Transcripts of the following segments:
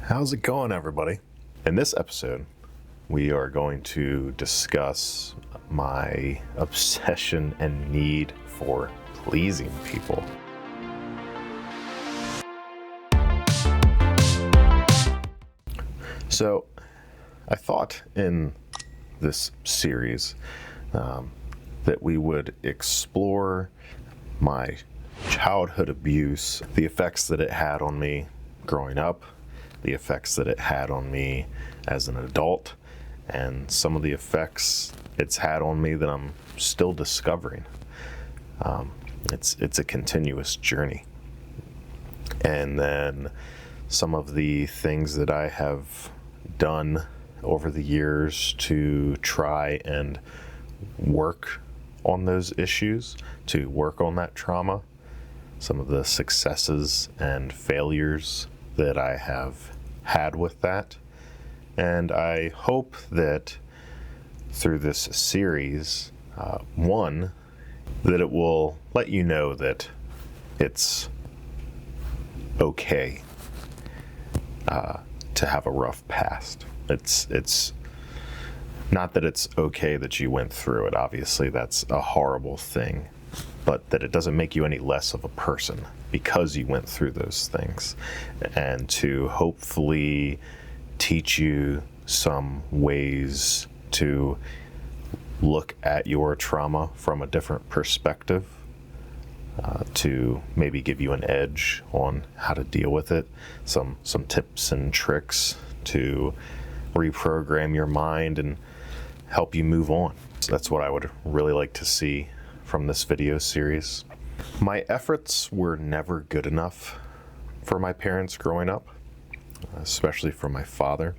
How's it going, everybody? In this episode, we are going to discuss my obsession and need for pleasing people. So, I thought in this series that we would explore my childhood abuse, the effects that it had on me growing up, the effects that it had on me as an adult, and some of the effects it's had on me that I'm still discovering. It's a continuous journey. And then some of the things that I have done over the years to try and work on those issues, to work on that trauma, some of the successes and failures that I have had with that. And I hope that through this series, one, that it will let you know that it's okay to have a rough past. It's not that it's okay that you went through it. Obviously, that's a horrible thing, but that it doesn't make you any less of a person because you went through those things, and to hopefully teach you some ways to look at your trauma from a different perspective, to maybe give you an edge on how to deal with it, some tips and tricks to reprogram your mind and help you move on. So that's what I would really like to see from this video series. My efforts were never good enough for my parents growing up, especially for my father.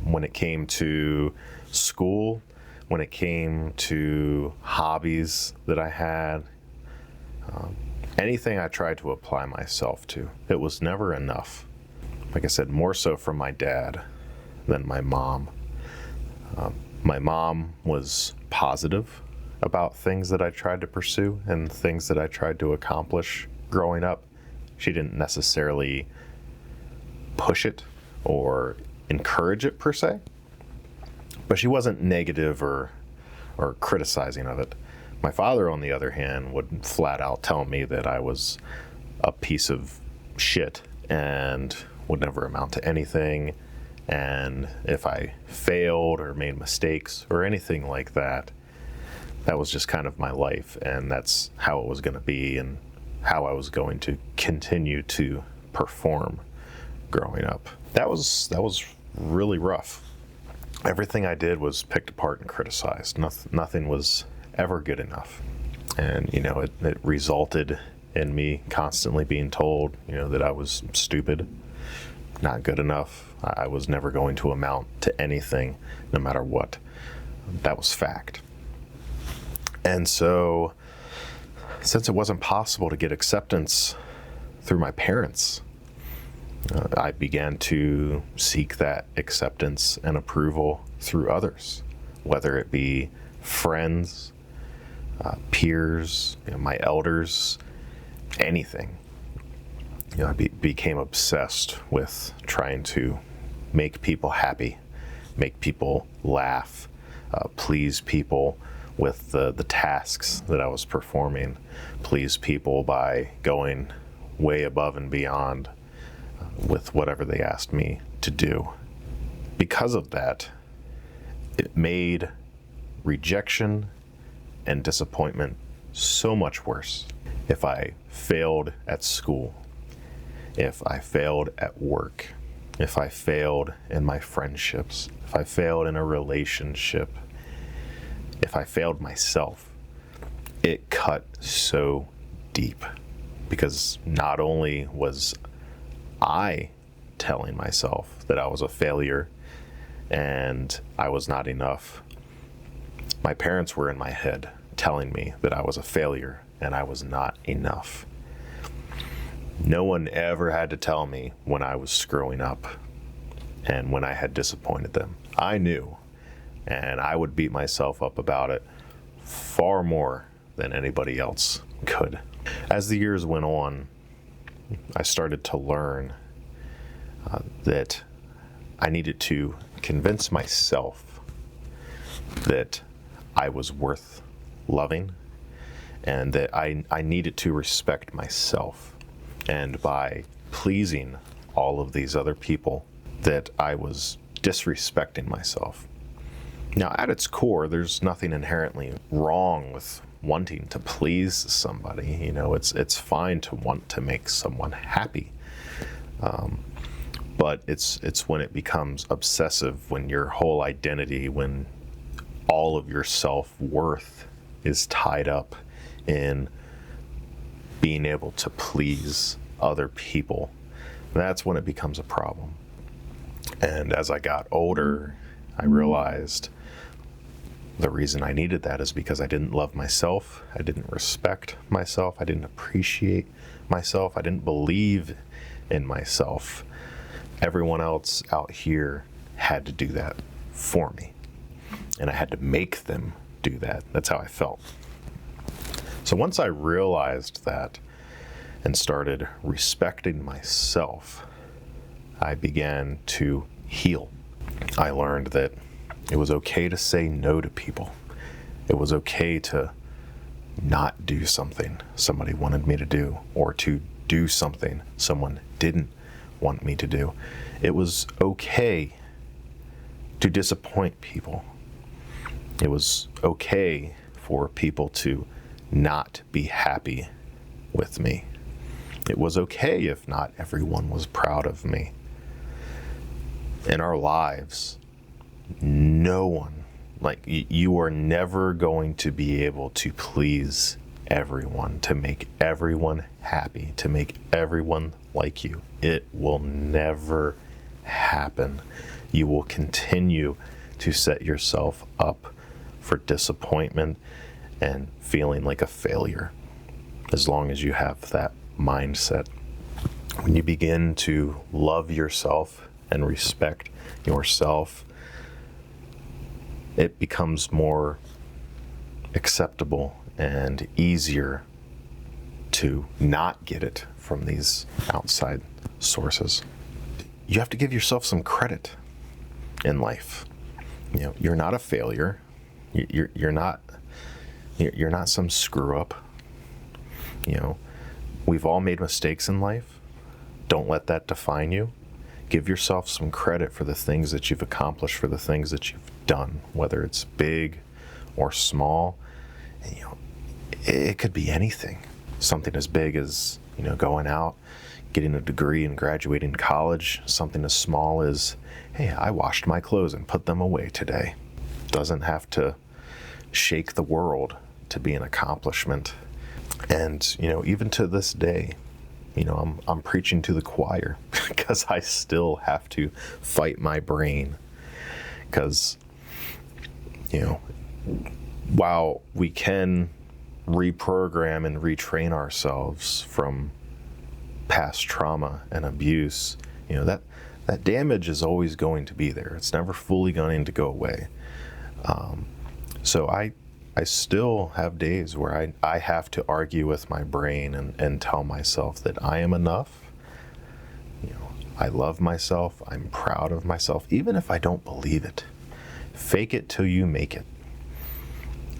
When it came to school, when it came to hobbies that I had, anything I tried to apply myself to, it was never enough. Like I said, more so from my dad than my mom. My mom was positive about things that I tried to pursue and things that I tried to accomplish growing up. She didn't necessarily push it or encourage it per se, but she wasn't negative or criticizing of it. My father, on the other hand, would flat out tell me that I was a piece of shit and would never amount to anything. And if I failed or made mistakes or anything like that, that was just kind of my life, and that's how it was going to be and how I was going to continue to perform growing up. That was really rough. Everything I did was picked apart and criticized. Nothing was ever good enough. And, it resulted in me constantly being told, that I was stupid, not good enough. I was never going to amount to anything, no matter what. That was fact. And so, since it wasn't possible to get acceptance through my parents, I began to seek that acceptance and approval through others, whether it be friends, peers, my elders, anything. I became obsessed with trying to make people happy, make people laugh, please people with the tasks that I was performing, please people by going way above and beyond with whatever they asked me to do. Because of that, it made rejection and disappointment so much worse. If I failed at school, if I failed at work, if I failed in my friendships, if I failed in a relationship, if I failed myself, it cut so deep, because not only was I telling myself that I was a failure and I was not enough, my parents were in my head telling me that I was a failure and I was not enough. No one ever had to tell me when I was screwing up and when I had disappointed them. I knew, and I would beat myself up about it far more than anybody else could. As the years went on, I started to learn that I needed to convince myself that I was worth loving, and that I needed to respect myself. And by pleasing all of these other people, that I was disrespecting myself. Now, at its core, there's nothing inherently wrong with wanting to please somebody. You know, it's fine to want to make someone happy. But it's when it becomes obsessive, when your whole identity, when all of your self-worth is tied up in being able to please other people. That's when it becomes a problem. And as I got older, I realized the reason I needed that is because I didn't love myself. I didn't respect myself. I didn't appreciate myself. I didn't believe in myself. Everyone else out here had to do that for me. And I had to make them do that. That's how I felt. So once I realized that and started respecting myself, I began to heal. I learned that it was okay to say no to people. It was okay to not do something somebody wanted me to do, or to do something someone didn't want me to do. It was okay to disappoint people. It was okay for people to not be happy with me. It was okay if not everyone was proud of me. In our lives, no one, you are never going to be able to please everyone, to make everyone happy, to make everyone like you. It will never happen. You will continue to set yourself up for disappointment and feeling like a failure, as long as you have that mindset. When you begin to love yourself and respect yourself, it becomes more acceptable and easier to not get it from these outside sources. You have to give yourself some credit in life. You know, you're not a failure. You're not some screw up. You know, we've all made mistakes in life. Don't let that define you. Give yourself some credit for the things that you've accomplished, for the things that you've done, whether it's big or small. And, you know, it could be anything. Something as big as, you know, going out, getting a degree and graduating college. Something as small as, hey, I washed my clothes and put them away today. Doesn't have to shake the world to be an accomplishment. And, you know, even to this day, you know, I'm preaching to the choir because I still have to fight my brain. Because, you know, while we can reprogram and retrain ourselves from past trauma and abuse, you know, that damage is always going to be there. It's never fully going to go away. So I still have days where I have to argue with my brain and tell myself that I am enough. You know, I love myself. I'm proud of myself, even if I don't believe it. Fake it till you make it.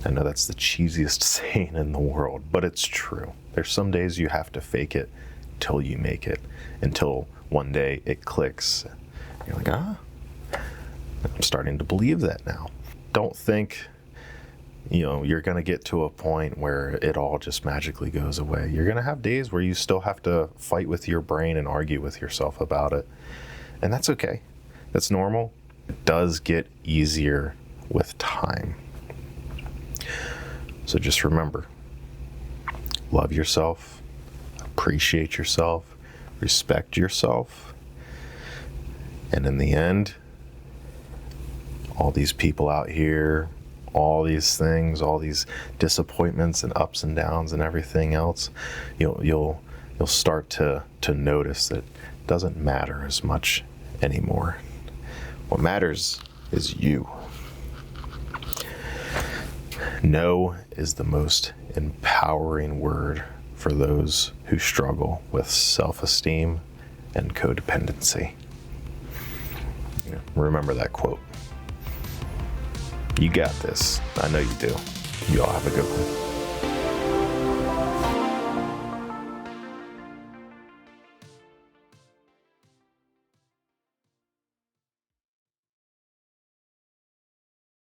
I know that's the cheesiest saying in the world, but it's true. There's some days you have to fake it till you make it, until one day it clicks. You're like, I'm starting to believe that now. Don't think, you know, you're going to get to a point where it all just magically goes away. You're going to have days where you still have to fight with your brain and argue with yourself about it. And that's okay. That's normal. It does get easier with time. So just remember, love yourself, appreciate yourself, respect yourself. And in the end, all these people out here, all these things, all these disappointments and ups and downs and everything else, you'll start to notice that it doesn't matter as much anymore. What matters is you. No is the most empowering word for those who struggle with self-esteem and codependency. Remember that quote. You got this. I know you do. You all have a good one.